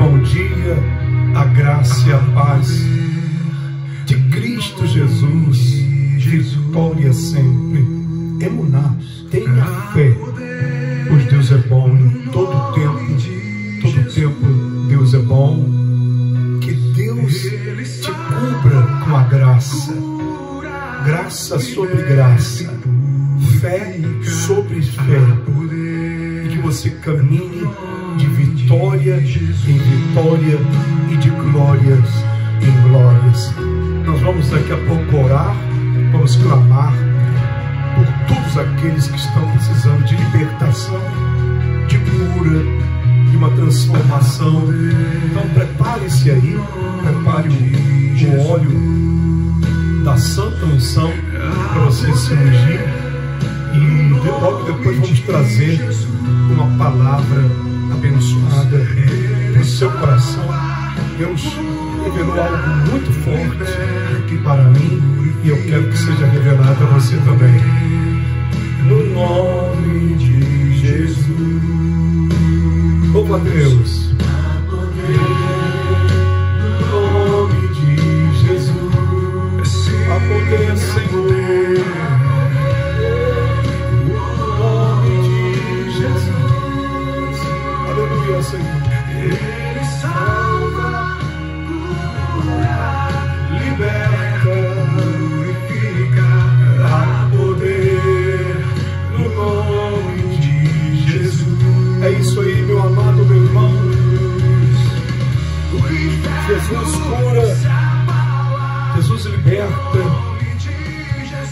Bom dia, a graça e a paz de Cristo Jesus, vitória sempre. Emuná, tenha fé, pois Deus é bom em todo tempo Deus é bom. Que Deus te cubra com a graça, graça sobre graça, fé sobre fé, e que você caminhe de vitória em vitória e de glórias em glórias. Nós vamos daqui a pouco orar, vamos clamar por todos aqueles que estão precisando de libertação, de cura, de uma transformação. Então prepare-se aí, prepare o óleo da santa unção para você se ungir, e logo depois vamos trazer uma palavra abençoada para o seu coração. Deus revelou algo muito forte para mim, e eu quero que seja revelado a você também. No nome de Jesus. Louva a Deus. No nome de Jesus. A poder, Senhor. No nome de Jesus. Aleluia, Senhor. Ele salva, cura, liberta, purifica, a poder, no nome de Jesus. É isso aí, meu amado, meu irmão. Jesus cura, Jesus liberta,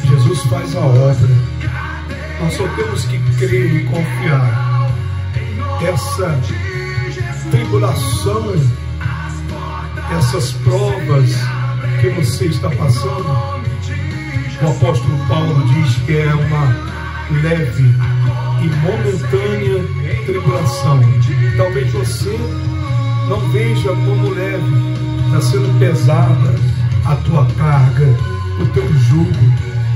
Jesus faz a obra. Nós só temos que crer e confiar. Essa tribulação, essas provas que você está passando, o apóstolo Paulo diz que é uma leve e momentânea tribulação. Talvez você não veja como leve, está sendo pesada a tua carga, o teu jugo,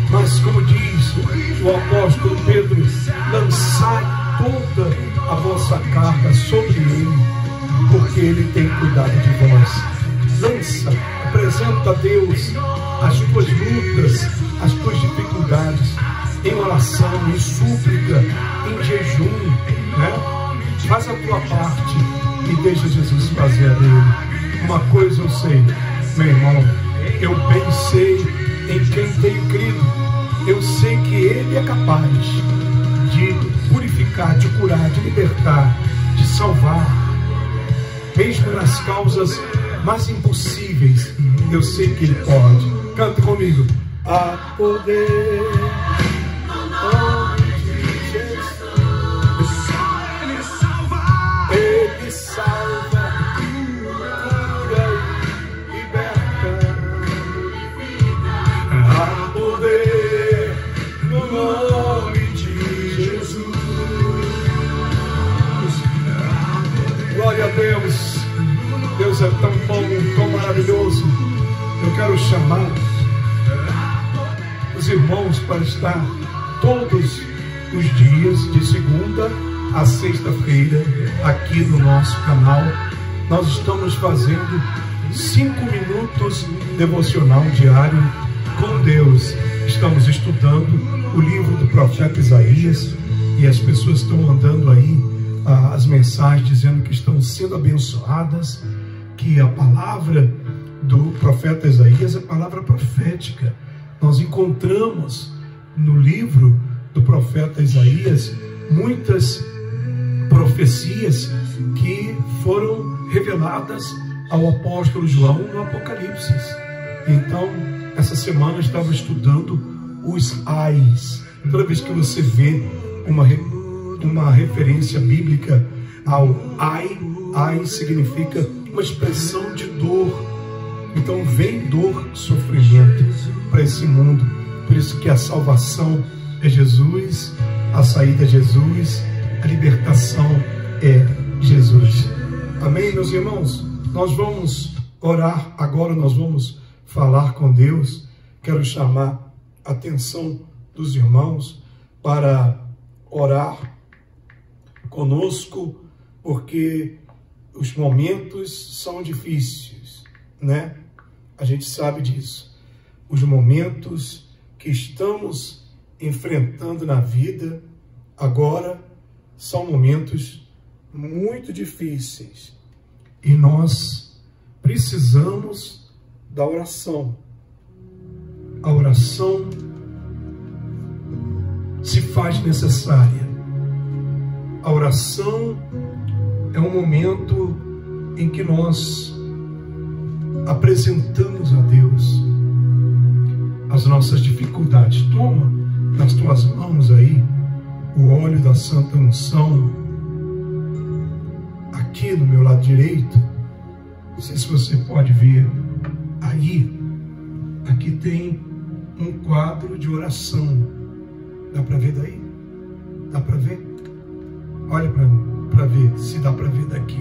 mas como diz o apóstolo Pedro, lançai toda a vossa carga sobre ele, porque ele tem cuidado de vós. Lança, apresenta a Deus as tuas lutas, as tuas dificuldades, em oração, em súplica, em jejum, né? Faz a tua parte e deixa Jesus fazer a dele. Uma coisa eu sei, meu irmão, eu bem sei em quem tenho crido. Eu sei que Ele é capaz de purificar, de curar, de libertar, de salvar, mesmo nas causas mais impossíveis. Eu sei que Ele pode. Canta comigo. A poder, no nome de Jesus. Ele salva, Ele salva, cura, liberta. A poder, no nome de Jesus. Glória a Deus. Deus é tão bom, tão maravilhoso. Eu quero chamar os irmãos para estar todos os dias, de segunda a sexta-feira, aqui no nosso canal. Nós estamos fazendo 5 minutos devocional diário com Deus. Estamos estudando o livro do profeta Isaías, e as pessoas estão mandando aí as mensagens dizendo que estão sendo abençoadas, que a palavra do profeta Isaías é palavra profética. Nós encontramos no livro do profeta Isaías muitas profecias que foram reveladas ao apóstolo João no Apocalipse. Então, essa semana eu estava estudando os ais. Toda vez que você vê uma referência bíblica ao ai significa uma expressão de dor. Então vem dor, sofrimento para esse mundo. Por isso que a salvação é Jesus, a saída é Jesus, a libertação é Jesus. Amém, meus irmãos? Nós vamos orar agora, nós vamos falar com Deus. Quero chamar a atenção dos irmãos para orar conosco, porque os momentos são difíceis, né? A gente sabe disso. Os momentos que estamos enfrentando na vida agora são momentos muito difíceis. E nós precisamos da oração. A oração se faz necessária. A oração é um momento em que nós apresentamos a Deus as nossas dificuldades. Toma nas tuas mãos aí o óleo da Santa Unção, aqui no meu lado direito. Não sei se você pode ver aí, aqui tem um quadro de oração. Dá para ver daí? Dá para ver? Olha para ver se dá para ver daqui.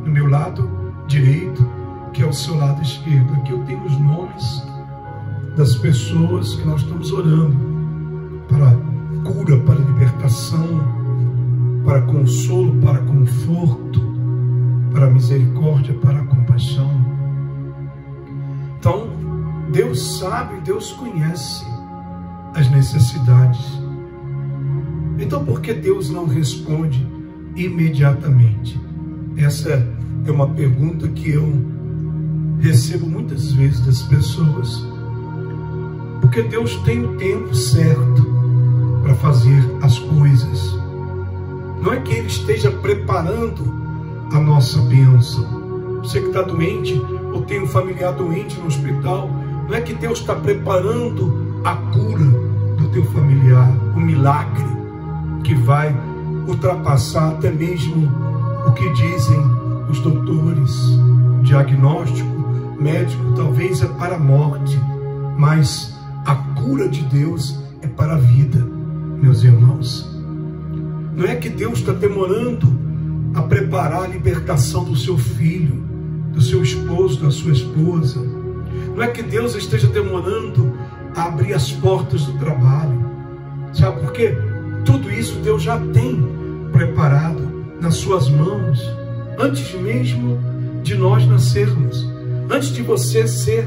No meu lado direito, que é o seu lado esquerdo. Aqui eu tenho os nomes das pessoas que nós estamos orando para cura, para libertação, para consolo, para conforto, para misericórdia, para compaixão. Então, Deus sabe, Deus conhece as necessidades. Então, por que Deus não responde imediatamente? Essa é uma pergunta que eu recebo muitas vezes das pessoas. Porque Deus tem o tempo certo para fazer as coisas. Não é que Ele esteja preparando a nossa bênção. Você que está doente ou tem um familiar doente no hospital, não é que Deus está preparando a cura do teu familiar, o milagre que vai ultrapassar até mesmo o que dizem os doutores. Diagnóstico médico talvez é para a morte, mas a cura de Deus é para a vida, meus irmãos. Não é que Deus está demorando a preparar a libertação do seu filho, do seu esposo, da sua esposa. Não é que Deus esteja demorando a abrir as portas do trabalho. Sabe por quê? Tudo isso Deus já tem preparado nas suas mãos, antes mesmo de nós nascermos, antes de você ser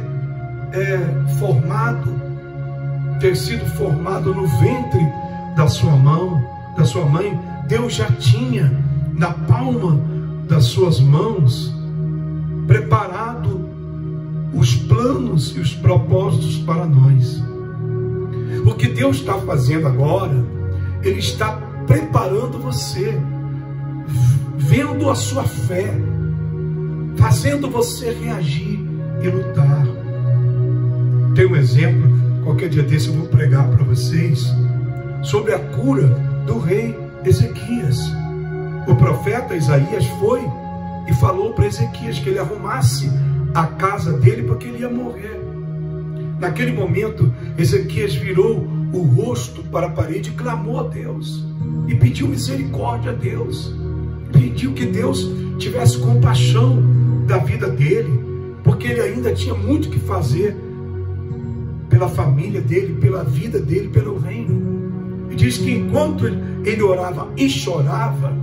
formado, ter sido formado no ventre da sua mãe. Deus já tinha na palma das suas mãos preparado os planos e os propósitos para nós. O que Deus está fazendo agora, Ele está preparando você, vendo a sua fé, fazendo você reagir e lutar. Tem um exemplo, qualquer dia desse eu vou pregar para vocês, sobre a cura do rei Ezequias. O profeta Isaías foi e falou para Ezequias que ele arrumasse a casa dele porque ele ia morrer. Naquele momento, Ezequias virou o rosto para a parede e clamou a Deus e pediu misericórdia a Deus, pediu que Deus tivesse compaixão da vida dele, porque ele ainda tinha muito que fazer pela família dele, pela vida dele, pelo reino. E diz que enquanto ele orava e chorava,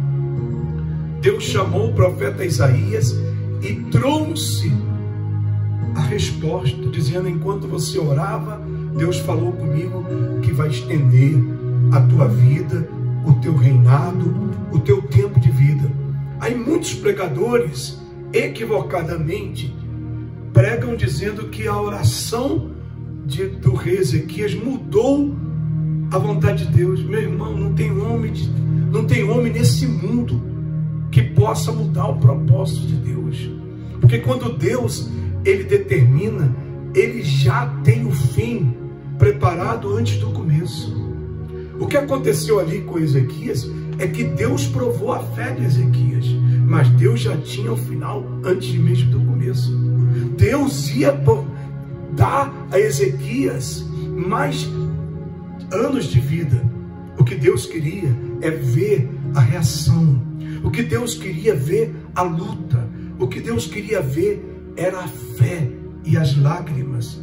Deus chamou o profeta Isaías e trouxe a resposta, dizendo: enquanto você orava, Deus falou comigo que vai estender a tua vida, o teu reinado, o teu tempo de vida. Aí muitos pregadores, equivocadamente, pregam dizendo que a oração do rei Ezequias mudou a vontade de Deus. Meu irmão, não tem homem nesse mundo que possa mudar o propósito de Deus. Porque quando Deus, Ele determina, Ele já tem o fim preparado antes do começo. O que aconteceu ali com Ezequias é que Deus provou a fé de Ezequias, mas Deus já tinha o final antes mesmo do começo. Deus ia dar a Ezequias mais anos de vida. O que Deus queria é ver a reação. O que Deus queria ver a luta. O que Deus queria ver era a fé e as lágrimas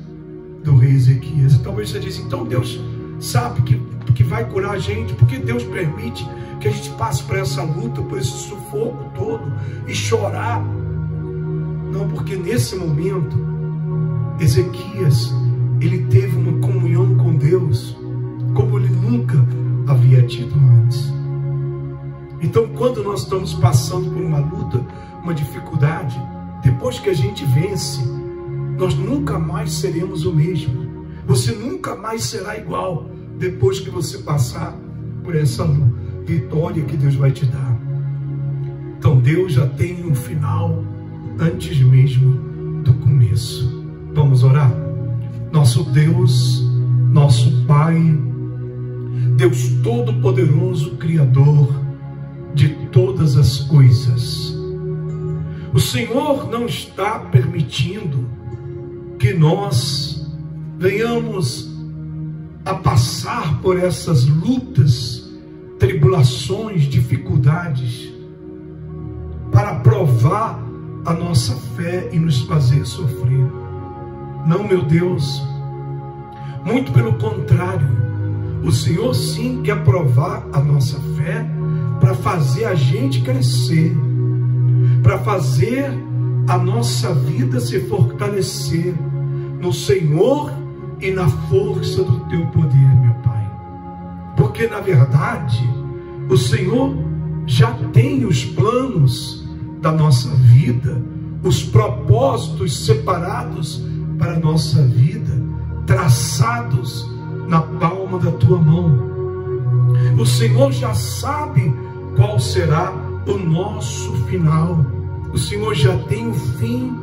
do rei Ezequias. Talvez você diz: então Deus sabe que vai curar a gente, porque Deus permite que a gente passe por essa luta, por esse sufoco todo e chorar. Não, porque nesse momento, Ezequias, ele teve uma comunhão com Deus, como ele nunca havia tido antes. Então, quando nós estamos passando por uma luta, uma dificuldade, depois que a gente vence, nós nunca mais seremos o mesmo. Você nunca mais será igual depois que você passar por essa vitória que Deus vai te dar. Então Deus já tem um final antes mesmo do começo. Vamos orar? Nosso Deus, nosso Pai, Deus Todo-Poderoso, Criador de todas as coisas, o Senhor não está permitindo que nós venhamos a passar por essas lutas, tribulações, dificuldades, para provar a nossa fé e nos fazer sofrer. Não, meu Deus, muito pelo contrário, o Senhor sim quer provar a nossa fé para fazer a gente crescer, para fazer a nossa vida se fortalecer no Senhor e na força do teu poder, meu Pai. Porque na verdade o Senhor já tem os planos da nossa vida, os propósitos separados para a nossa vida, traçados na palma da tua mão. O Senhor já sabe qual será o nosso final. O Senhor já tem o fim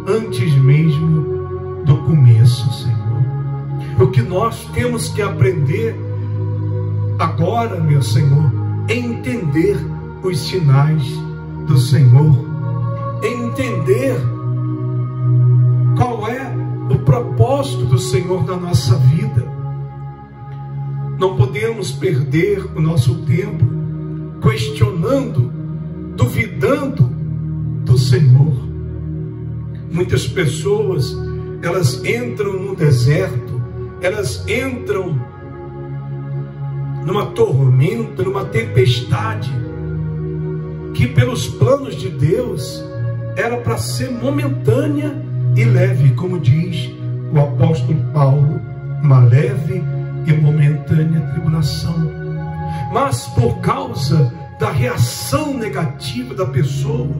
antes mesmo do começo, Senhor. O que nós temos que aprender agora, meu Senhor, é entender os sinais do Senhor, é entender qual é o propósito do Senhor na nossa vida. Não podemos perder o nosso tempo questionando, duvidando do Senhor. Muitas pessoas, elas entram no deserto, elas entram numa tormenta, numa tempestade, que pelos planos de Deus era para ser momentânea e leve, como diz o apóstolo Paulo, uma leve e momentânea tribulação. Mas por causa da reação negativa da pessoa,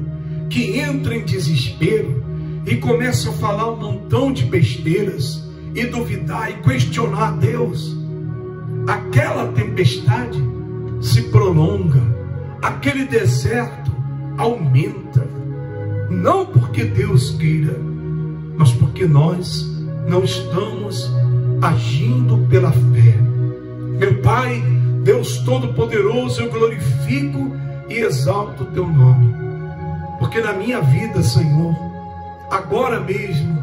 que entra em desespero e começa a falar um montão de besteiras e duvidar e questionar a Deus, aquela tempestade se prolonga, aquele deserto aumenta, não porque Deus queira, mas porque nós não estamos agindo pela fé. Meu Pai, Deus Todo-Poderoso, eu glorifico e exalto o teu nome, porque na minha vida, Senhor, agora mesmo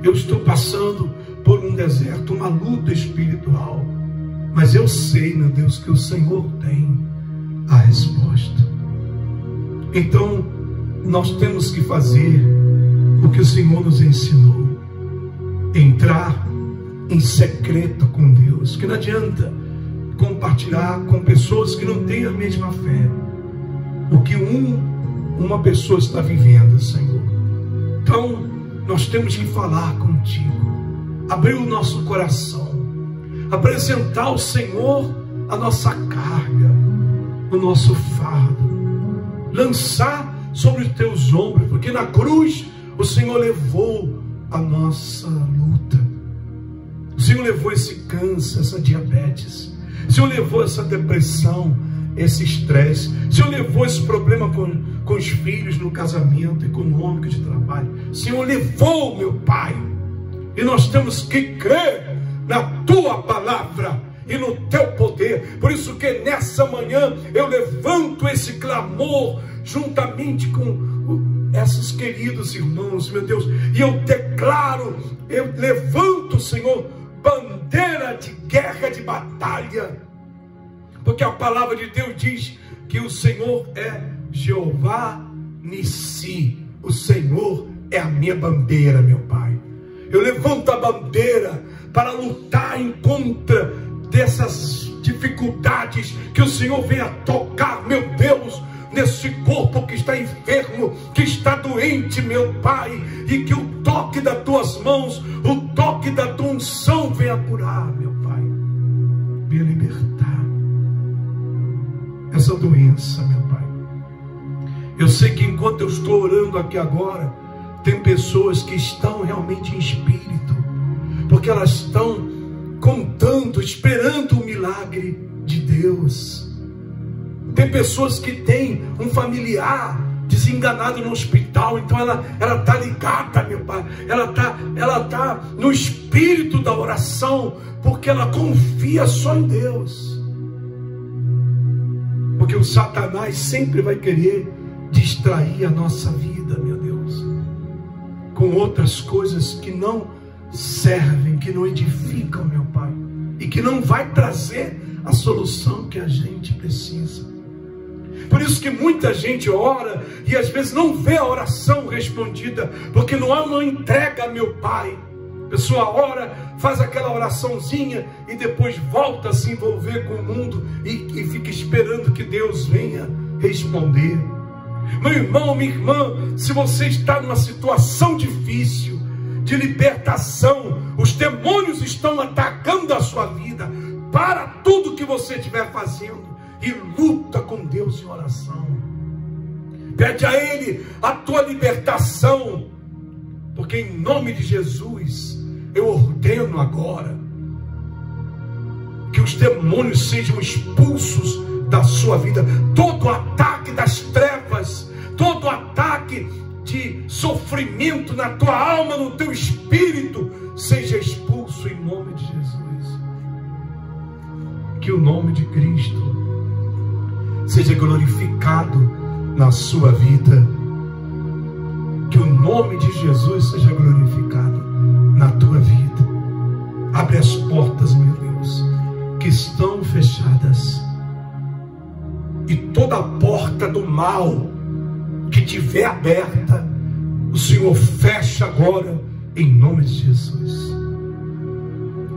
eu estou passando por um deserto, uma luta espiritual, mas eu sei, meu Deus, que o Senhor tem a resposta. Então nós temos que fazer o que o Senhor nos ensinou: entrar em secreto com Deus, que não adianta compartilhar com pessoas que não têm a mesma fé o que uma pessoa está vivendo, Senhor. Então nós temos que falar contigo, abrir o nosso coração, apresentar ao Senhor a nossa carga, o nosso fardo, lançar sobre os teus ombros, porque na cruz o Senhor levou a nossa luta. O Senhor levou esse câncer, essa diabetes, o Senhor levou essa depressão, esse estresse, o Senhor levou esse problema com os filhos no casamento, econômico, de trabalho. O Senhor levou, meu Pai, e nós temos que crer na tua palavra e no teu poder. Por isso que nessa manhã eu levanto esse clamor juntamente com esses queridos irmãos, meu Deus, e eu declaro, eu levanto, Senhor, bandeira de guerra, de batalha, porque a palavra de Deus diz que o Senhor é Jeová Nissi, o Senhor é a minha bandeira, meu Pai. Eu levanto a bandeira para lutar em contra dessas dificuldades, que o Senhor venha tocar, meu Deus, nesse corpo que está enfermo, que está doente, meu Pai, e que o toque das tuas mãos, o toque da tua unção venha curar, meu Pai, venha libertar essa doença, meu Pai. Eu sei que enquanto eu estou orando aqui agora, tem pessoas que estão realmente em espírito, porque elas estão contando, esperando o milagre de Deus. Tem pessoas que têm um familiar desenganado no hospital, então ela está ligada, meu Pai, ela tá no espírito da oração, porque ela confia só em Deus. Porque o Satanás sempre vai querer distrair a nossa vida, meu Deus, com outras coisas que não servem, que não edificam, meu Pai, e que não vai trazer a solução que a gente precisa. Por isso que muita gente ora e às vezes não vê a oração respondida, porque não há uma entrega, meu Pai. A pessoa ora, faz aquela oraçãozinha e depois volta a se envolver com o mundo e fica esperando que Deus venha responder. Meu irmão, minha irmã, se você está numa situação difícil, de libertação, os demônios estão atacando a sua vida, para tudo que você estiver fazendo e luta com Deus em oração. Pede a Ele a tua libertação, porque em nome de Jesus eu ordeno agora que os demônios sejam expulsos da sua vida. Todo ataque das trevas, todo ataque de sofrimento na tua alma, no teu espírito, seja expulso em nome de Jesus. Que o nome de Cristo seja glorificado na sua vida. Que o nome de Jesus seja glorificado na tua vida. Abre as portas, meu Deus, que estão fechadas, e toda a porta do mal que tiver aberta, o Senhor fecha agora em nome de Jesus.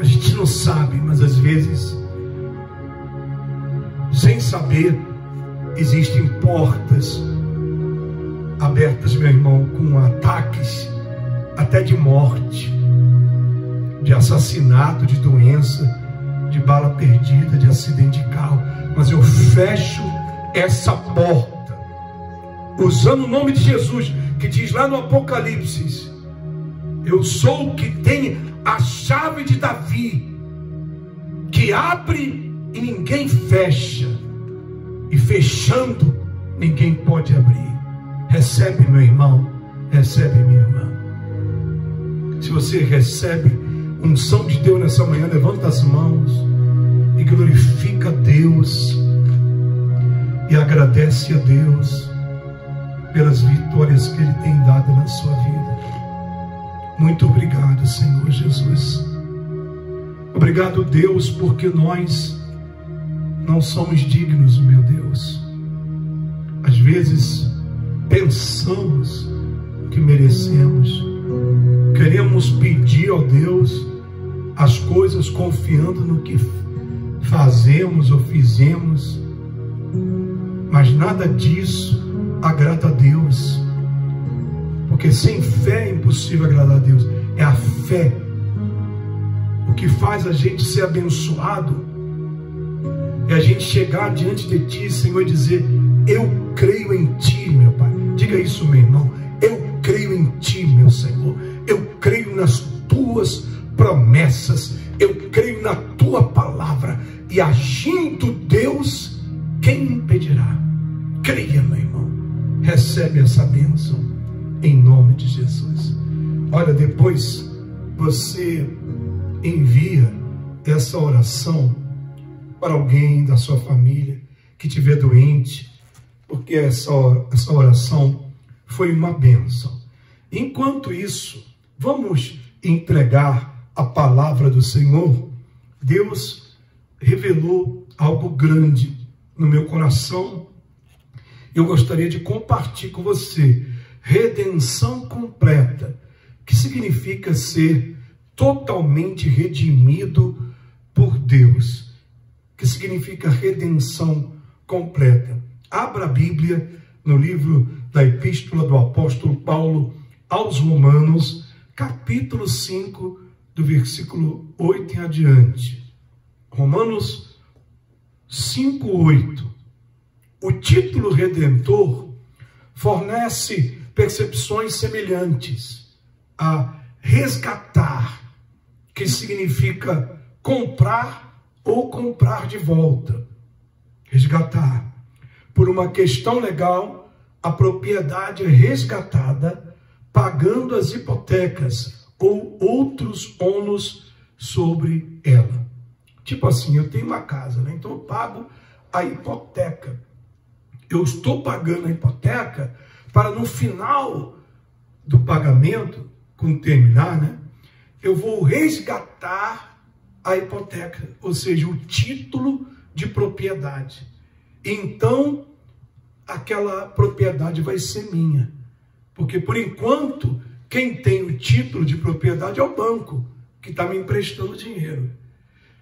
A gente não sabe, mas às vezes, sem saber, existem portas abertas, meu irmão, com ataques até de morte, de assassinato, de doença, de bala perdida, de acidente de carro. Mas eu fecho essa porta usando o nome de Jesus, que diz lá no Apocalipse: eu sou o que tem a chave de Davi, que abre e ninguém fecha, e fechando ninguém pode abrir. Recebe, meu irmão, recebe, minha irmã. Se você recebe unção de Deus nessa manhã, levanta as mãos e glorifica a Deus e agradece a Deus pelas vitórias que Ele tem dado na sua vida. Muito obrigado, Senhor Jesus. Obrigado, Deus, porque nós não somos dignos, meu Deus. Às vezes pensamos que merecemos, queremos pedir ao Deus as coisas confiando no que fazemos ou fizemos, mas nada disso agrada a Deus, porque sem fé é impossível agradar a Deus. É a fé o que faz a gente ser abençoado, é a gente chegar diante de Ti, Senhor, e dizer: eu creio em Ti, meu Pai. Diga isso, meu irmão: eu creio em Ti, meu Senhor. Eu creio nas Tuas promessas, eu creio na Tua palavra, e agindo Deus, quem impedirá? Creia, meu irmão, recebe essa bênção em nome de Jesus. Olha, depois você envia essa oração para alguém da sua família que estiver doente, porque essa oração foi uma bênção. Enquanto isso, vamos entregar a palavra do Senhor. Deus revelou algo grande no meu coração. Eu gostaria de compartilhar com você: redenção completa, que significa ser totalmente redimido por Deus, que significa redenção completa. Abra a Bíblia no livro da Epístola do Apóstolo Paulo aos Romanos, capítulo 5, do versículo 8 em adiante. Romanos 5, 8. O título redentor fornece percepções semelhantes a resgatar, que significa comprar ou comprar de volta. Resgatar. Por uma questão legal, a propriedade é resgatada pagando as hipotecas ou outros ônus sobre ela. Tipo assim, eu tenho uma casa, né? Então eu pago a hipoteca. Eu estou pagando a hipoteca para no final do pagamento, quando terminar, né? Eu vou resgatar a hipoteca, ou seja, o título de propriedade. Então, aquela propriedade vai ser minha. Porque, por enquanto, quem tem o título de propriedade é o banco, que está me emprestando dinheiro.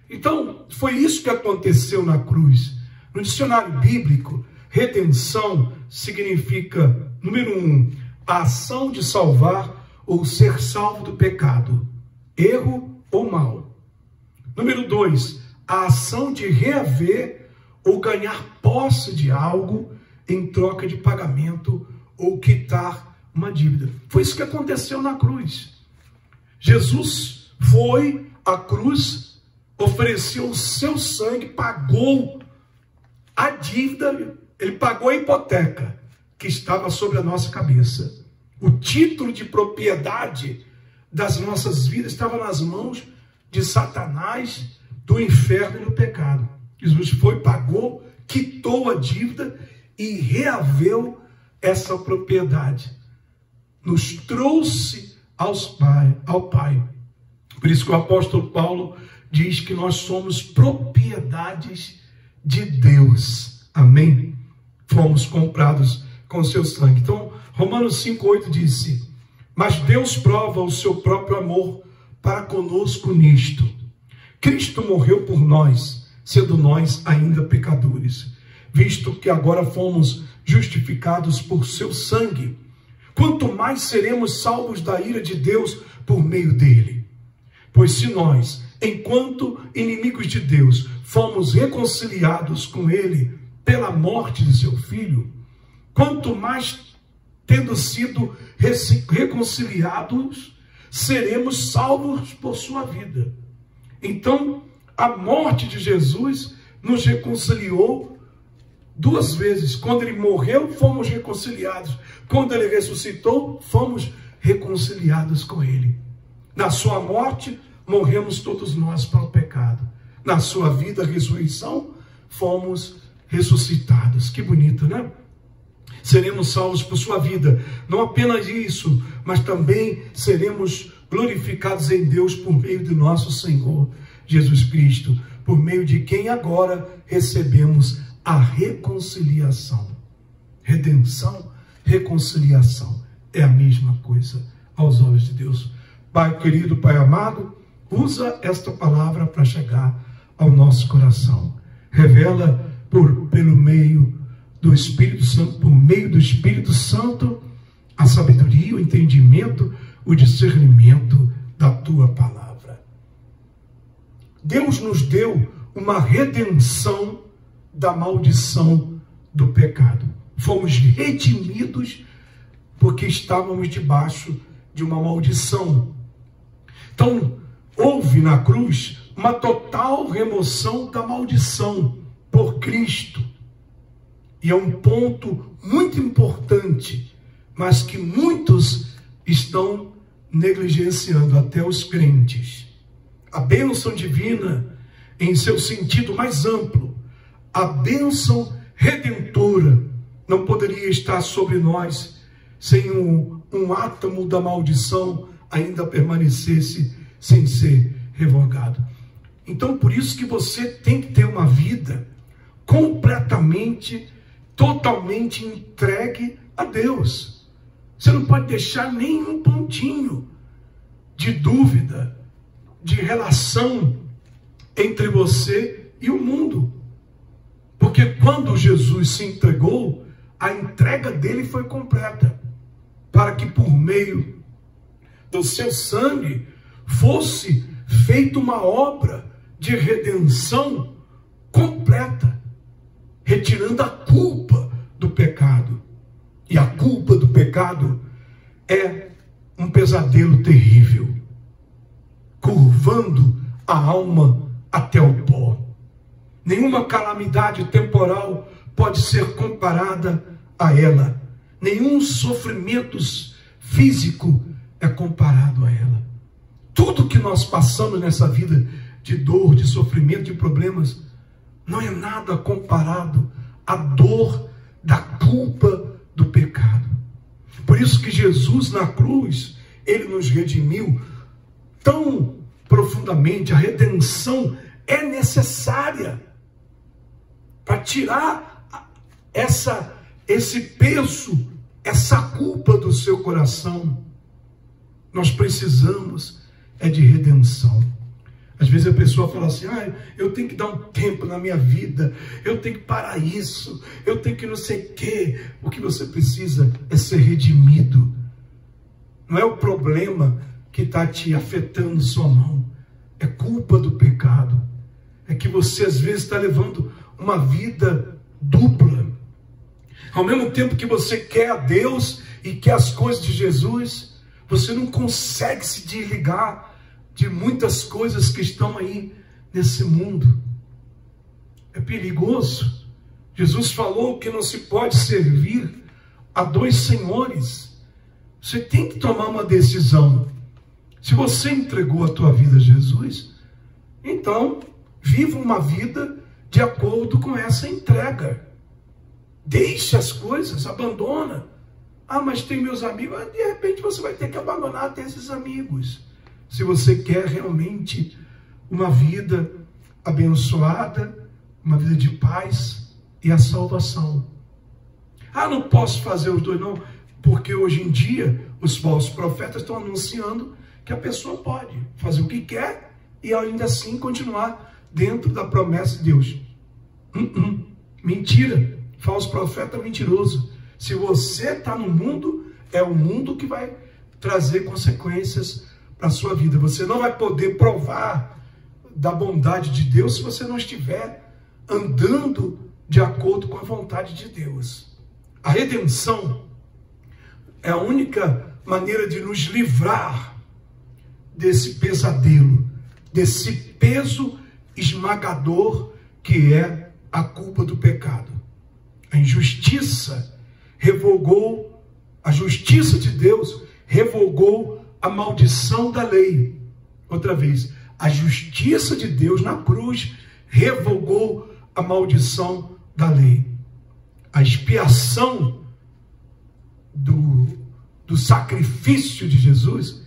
Então, foi isso que aconteceu na cruz. No dicionário bíblico, redenção significa, número 1, a ação de salvar ou ser salvo do pecado, erro ou mal. Número 2, a ação de reaver ou ganhar posse de algo em troca de pagamento ou quitar uma dívida. Foi isso que aconteceu na cruz. Jesus foi à cruz, ofereceu o seu sangue, pagou a dívida, ele pagou a hipoteca que estava sobre a nossa cabeça. O título de propriedade das nossas vidas estava nas mãos de Satanás, do inferno e do pecado. Jesus foi, pagou, quitou a dívida e reaveu essa propriedade. Nos trouxe ao Pai. Por isso que o apóstolo Paulo diz que nós somos propriedades de Deus. Amém? Fomos comprados com seu sangue. Então, Romanos 5,8 disse: mas Deus prova o seu próprio amor para conosco nisto: Cristo morreu por nós, sendo nós ainda pecadores, visto que agora fomos justificados por seu sangue, quanto mais seremos salvos da ira de Deus por meio dele. Pois se nós, enquanto inimigos de Deus, fomos reconciliados com ele pela morte de seu Filho, quanto mais, tendo sido reconciliados, seremos salvos por sua vida. Então, a morte de Jesus nos reconciliou duas vezes. Quando ele morreu, fomos reconciliados. Quando ele ressuscitou, fomos reconciliados com ele. Na sua morte, morremos todos nós para o pecado. Na sua vida, ressurreição, fomos ressuscitados. Que bonito, né? Seremos salvos por sua vida. Não apenas isso, mas também seremos glorificados em Deus por meio de nosso Senhor Jesus Cristo, por meio de quem agora recebemos a reconciliação. Redenção, reconciliação, é a mesma coisa aos olhos de Deus. Pai querido, Pai amado, usa esta palavra para chegar ao nosso coração. Revela pelo meio do Espírito Santo, por meio do Espírito Santo, a sabedoria, o entendimento, o discernimento da tua palavra. Deus nos deu uma redenção da maldição do pecado. Fomos redimidos porque estávamos debaixo de uma maldição. Então, houve na cruz uma total remoção da maldição por Cristo. E é um ponto muito importante, mas que muitos estão negligenciando, até os crentes. A bênção divina, em seu sentido mais amplo, a bênção redentora, não poderia estar sobre nós sem um átomo da maldição ainda permanecesse sem ser revogado. Então, por isso que você tem que ter uma vida completamente, totalmente entregue a Deus. Você não pode deixar nenhum pontinho de dúvida, de relação entre você e o mundo. Porque quando Jesus se entregou, a entrega dele foi completa, para que por meio do seu sangue fosse feita uma obra de redenção completa, retirando a culpa do pecado. E a culpa do pecado é um pesadelo terrível, curvando a alma até o pó. Nenhuma calamidade temporal pode ser comparada a ela. Nenhum sofrimento físico é comparado a ela. Tudo que nós passamos nessa vida de dor, de sofrimento, de problemas, não é nada comparado à dor da culpa do pecado. Por isso que Jesus na cruz, ele nos redimiu tão profundamente. A redenção é necessária para tirar esse peso, essa culpa do seu coração. Nós precisamos de redenção. Às vezes a pessoa fala assim, eu tenho que dar um tempo na minha vida, eu tenho que parar isso, eu tenho que não sei o quê. O que você precisa é ser redimido. Não é o problema que está te afetando sua mão, é culpa do pecado. É que você às vezes está levando uma vida dupla. Ao mesmo tempo que você quer a Deus e quer as coisas de Jesus, você não consegue se desligar de muitas coisas que estão aí nesse mundo. É perigoso. Jesus falou que não se pode servir a dois senhores. Você tem que tomar uma decisão. Se você entregou a tua vida a Jesus, então viva uma vida de acordo com essa entrega. Deixe as coisas, abandona. Mas tem meus amigos. De repente você vai ter que abandonar até esses amigos. Se você quer realmente uma vida abençoada, uma vida de paz e a salvação. Não posso fazer os dois não, porque hoje em dia os falsos profetas estão anunciando que a pessoa pode fazer o que quer e ainda assim continuar dentro da promessa de Deus. Mentira. Falso profeta mentiroso. Se você está no mundo, é o mundo que vai trazer consequências para a sua vida. Você não vai poder provar da bondade de Deus se você não estiver andando de acordo com a vontade de Deus. A redenção é a única maneira de nos livrar desse pesadelo, desse peso esmagador que é a culpa do pecado. A injustiça revogou, a justiça de Deus revogou a maldição da lei. Outra vez, a justiça de Deus na cruz revogou a maldição da lei. A expiação do sacrifício de Jesus,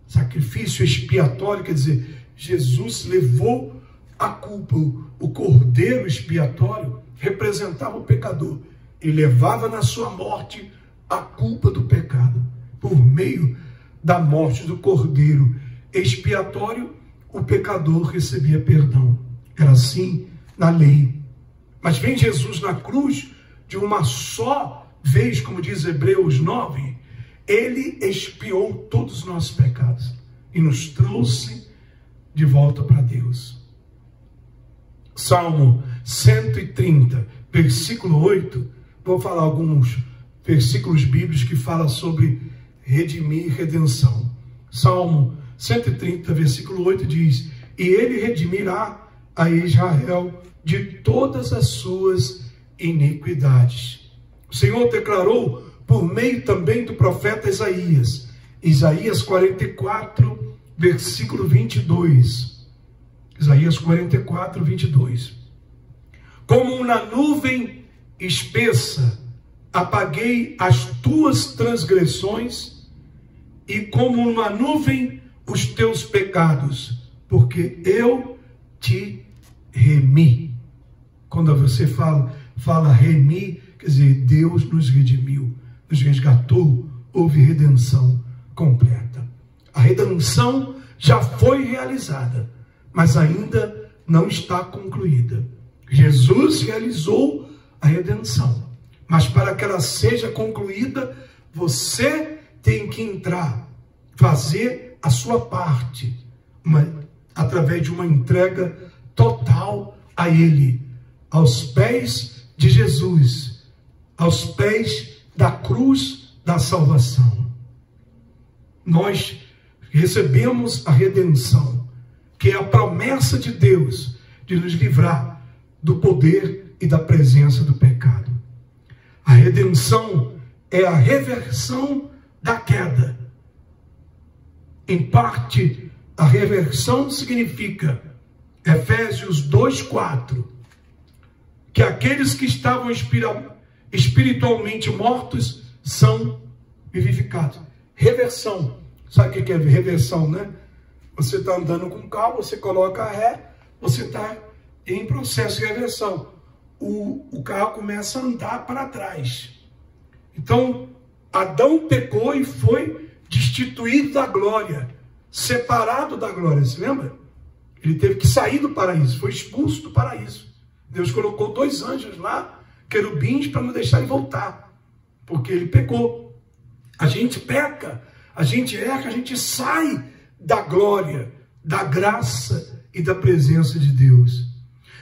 sacrifício expiatório, quer dizer, Jesus levou a culpa. O cordeiro expiatório representava o pecador e levava na sua morte a culpa do pecado. Por meio da morte do cordeiro expiatório, o pecador recebia perdão. Era assim na lei. Mas vem Jesus na cruz, de uma só vez, como diz Hebreus 9, ele expiou todos os nossos pecados e nos trouxe de volta para Deus. Salmo 130, versículo 8, vou falar alguns versículos bíblicos que falam sobre redimir e redenção. Salmo 130, versículo 8 diz: e ele redimirá a Israel de todas as suas iniquidades. O Senhor declarou por meio também do profeta Isaías, Isaías 44, versículo 22. Isaías 44, 22. Como na nuvem espessa apaguei as tuas transgressões, e como uma nuvem os teus pecados, porque eu te remi. Quando você fala remi, quer dizer, Deus nos redimiu, nos resgatou, houve redenção completa. A redenção já foi realizada mas ainda não está concluída. Jesus realizou a redenção, mas para que ela seja concluída, você tem que entrar, fazer a sua parte, através de uma entrega total a Ele, aos pés de Jesus, aos pés da cruz da salvação. Nós recebemos a redenção, que é a promessa de Deus de nos livrar do poder e da presença do pecado. A redenção é a reversão da queda. Em parte, a reversão significa, Efésios 2:4, que aqueles que estavam espiritualmente mortos são vivificados. Reversão. Sabe o que é reversão, né? Você está andando com o carro, você coloca ré, você está em processo de reversão. O carro começa a andar para trás. Então, Adão pecou e foi destituído da glória, separado da glória, se lembra? Ele teve que sair do paraíso, foi expulso do paraíso. Deus colocou 2 anjos lá, querubins, para não deixar ele voltar, porque ele pecou. A gente peca, a gente erra, a gente sai da glória, da graça e da presença de Deus.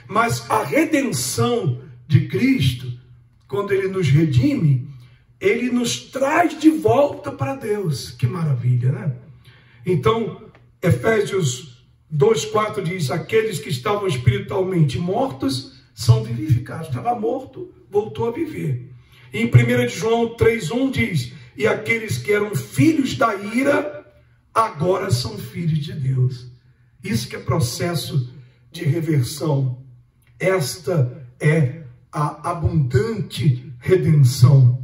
Mas a redenção de Cristo, quando Ele nos redime, Ele nos traz de volta para Deus. Que maravilha, né? Então, Efésios 2:4 diz, aqueles que estavam espiritualmente mortos são vivificados. Estava morto, voltou a viver. E em 1 João 3:1 diz, e aqueles que eram filhos da ira, agora são filhos de Deus. Isso que é processo de reversão. Esta é a abundante redenção,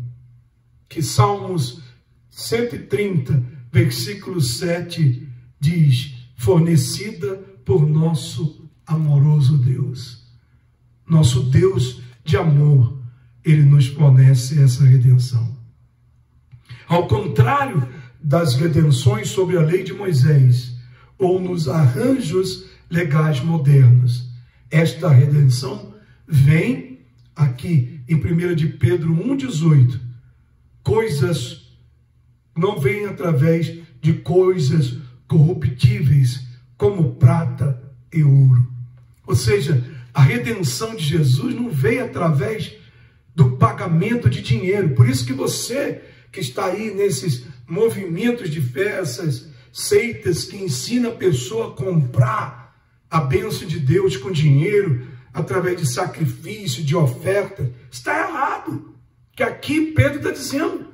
que Salmos 130, versículo 7, diz, fornecida por nosso amoroso Deus. Nosso Deus de amor, Ele nos fornece essa redenção. Ao contrário das redenções sobre a lei de Moisés, ou nos arranjos legais modernos, esta redenção vem aqui em 1 de Pedro 1,18. Coisas não vêm através de coisas corruptíveis, como prata e ouro. Ou seja, a redenção de Jesus não veio através do pagamento de dinheiro. Por isso que você que está aí nesses movimentos de fé, essas seitas que ensinam a pessoa a comprar a bênção de Deus com dinheiro, através de sacrifício, de oferta, está errado. Que aqui Pedro está dizendo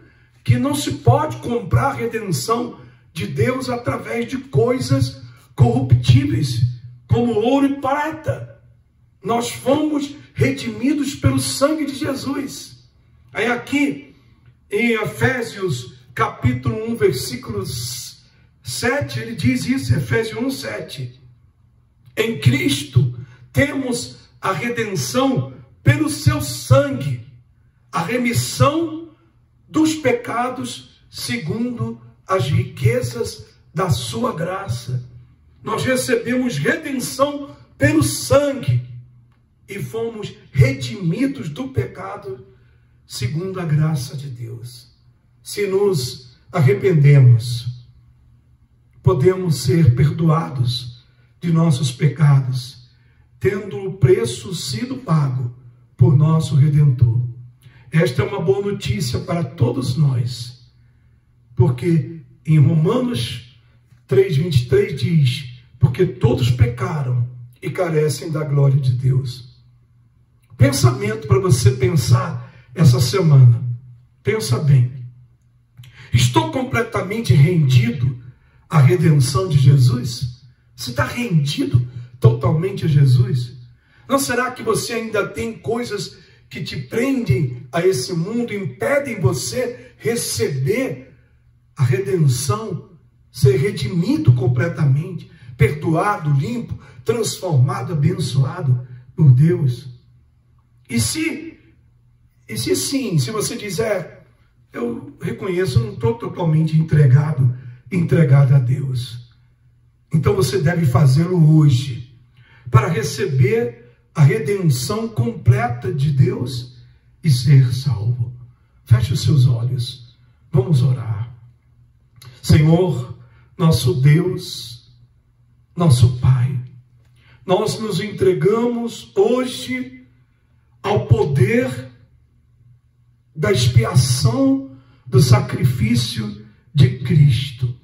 que não se pode comprar a redenção de Deus através de coisas corruptíveis, como ouro e prata. Nós fomos redimidos pelo sangue de Jesus. Aí aqui, em Efésios capítulo 1, versículo 7, ele diz isso, Efésios 1, 7. Em Cristo temos a redenção pelo seu sangue, a remissão dos pecados segundo as riquezas da sua graça. Nós recebemos redenção pelo sangue e fomos redimidos do pecado segundo a graça de Deus. Se nos arrependemos, podemos ser perdoados de nossos pecados, tendo o preço sido pago por nosso Redentor. Esta é uma boa notícia para todos nós, porque em Romanos 3:23 diz, porque todos pecaram e carecem da glória de Deus. Pensamento para você pensar essa semana. Pensa bem. Estou completamente rendido à redenção de Jesus? Você está rendido totalmente a Jesus? Não será que você ainda tem coisas que te prendem a esse mundo, impedem você receber a redenção, ser redimido completamente, perdoado, limpo, transformado, abençoado por Deus? E se sim, se você dizer, eu reconheço, eu não estou totalmente entregado a Deus, então você deve fazê-lo hoje. para receber a redenção completa de Deus e ser salvo. Feche os seus olhos. Vamos orar. Senhor, nosso Deus, nosso Pai, nós nos entregamos hoje ao poder da expiação do sacrifício de Cristo.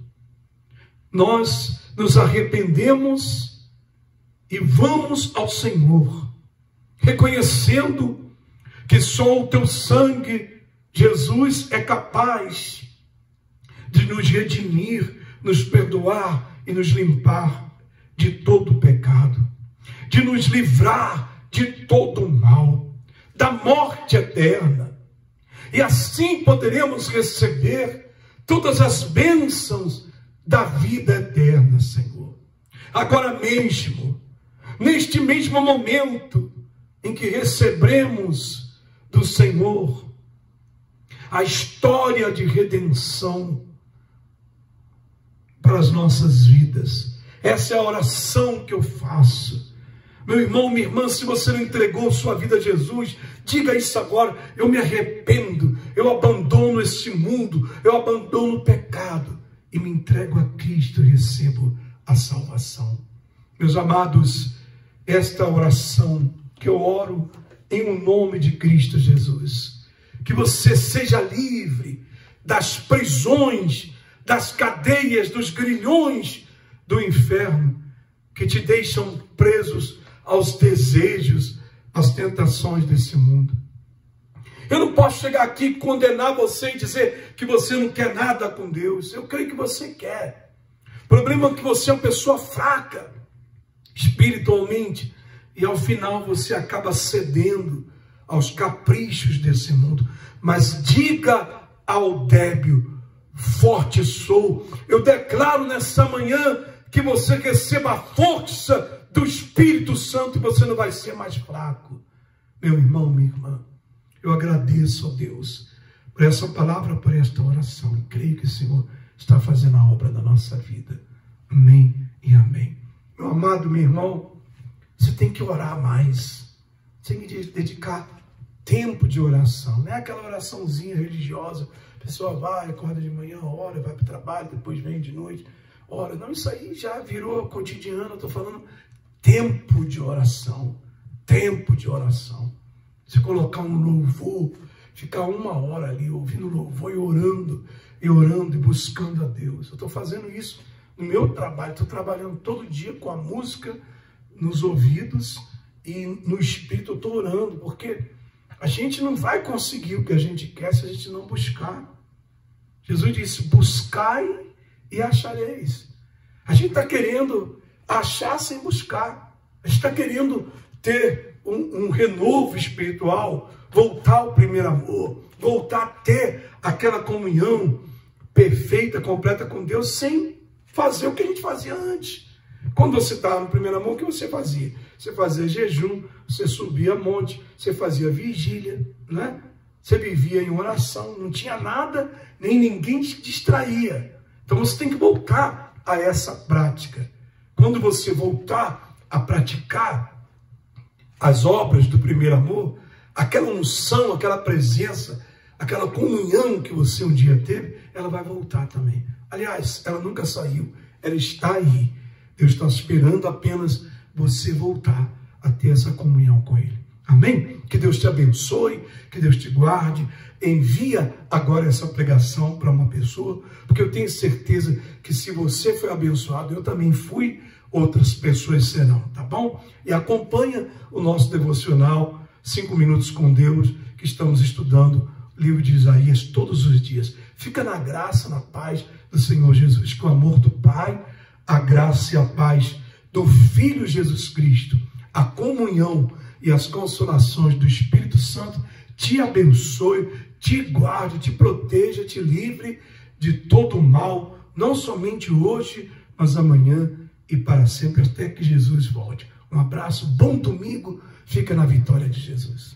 Nós nos arrependemos e vamos ao Senhor, reconhecendo que só o teu sangue, Jesus, é capaz de nos redimir, nos perdoar e nos limpar de todo o pecado, de nos livrar de todo o mal, da morte eterna. E assim poderemos receber todas as bênçãos da vida eterna, Senhor. Agora mesmo, neste mesmo momento em que recebemos do Senhor a história de redenção para as nossas vidas. Essa é a oração que eu faço. Meu irmão, minha irmã, se você não entregou sua vida a Jesus, diga isso agora: eu me arrependo, eu abandono esse mundo, eu abandono o pecado e me entrego a Cristo e recebo a salvação. Meus amados, esta oração que eu oro em o nome de Cristo Jesus, que você seja livre das prisões, das cadeias, dos grilhões do inferno, que te deixam presos aos desejos, às tentações desse mundo. Eu não posso chegar aqui e condenar você e dizer que você não quer nada com Deus. Eu creio que você quer. O problema é que você é uma pessoa fraca, espiritualmente, e ao final você acaba cedendo aos caprichos desse mundo. Mas diga ao débil: forte sou. Eu declaro nessa manhã que você receba a força do Espírito Santo e você não vai ser mais fraco. Meu irmão, minha irmã, eu agradeço a Deus por essa palavra, por esta oração. E creio que o Senhor está fazendo a obra da nossa vida. Amém e amém. Meu amado, meu irmão, você tem que orar mais. Você tem que dedicar tempo de oração. Não é aquela oraçãozinha religiosa. A pessoa vai, acorda de manhã, ora, vai para o trabalho, depois vem de noite, ora. Não, isso aí já virou cotidiano. Eu estou falando tempo de oração. Tempo de oração. Você colocar um louvor, ficar 1 hora ali ouvindo louvor e orando e buscando a Deus. Eu estou fazendo isso no meu trabalho. Estou trabalhando todo dia com a música nos ouvidos e no espírito eu estou orando, porque a gente não vai conseguir o que a gente quer se a gente não buscar. Jesus disse: buscai e achareis. A gente está querendo achar sem buscar. A gente está querendo ter um renovo espiritual, voltar ao primeiro amor, voltar a ter aquela comunhão perfeita, completa com Deus, sem fazer o que a gente fazia antes. Quando você estava no primeiro amor, o que você fazia? Você fazia jejum, você subia monte, você fazia vigília, né? Você vivia em oração, não tinha nada, nem ninguém te distraía. Então você tem que voltar a essa prática. Quando você voltar a praticar as obras do primeiro amor, aquela unção, aquela presença, aquela comunhão que você um dia teve, ela vai voltar também. Aliás, ela nunca saiu, ela está aí. Deus está esperando apenas você voltar a ter essa comunhão com Ele. Amém? Que Deus te abençoe, que Deus te guarde. Envia agora essa pregação para uma pessoa, porque eu tenho certeza que se você foi abençoado, eu também fui, outras pessoas serão, tá bom? E acompanha o nosso devocional 5 minutos com Deus, que estamos estudando o livro de Isaías todos os dias. Fica na graça, na paz do Senhor Jesus, que o amor do Pai, a graça e a paz do Filho Jesus Cristo, a comunhão e as consolações do Espírito Santo te abençoe, te guarde, te proteja, te livre de todo mal, não somente hoje, mas amanhã e para sempre, até que Jesus volte. Um abraço, bom domingo, fica na vitória de Jesus.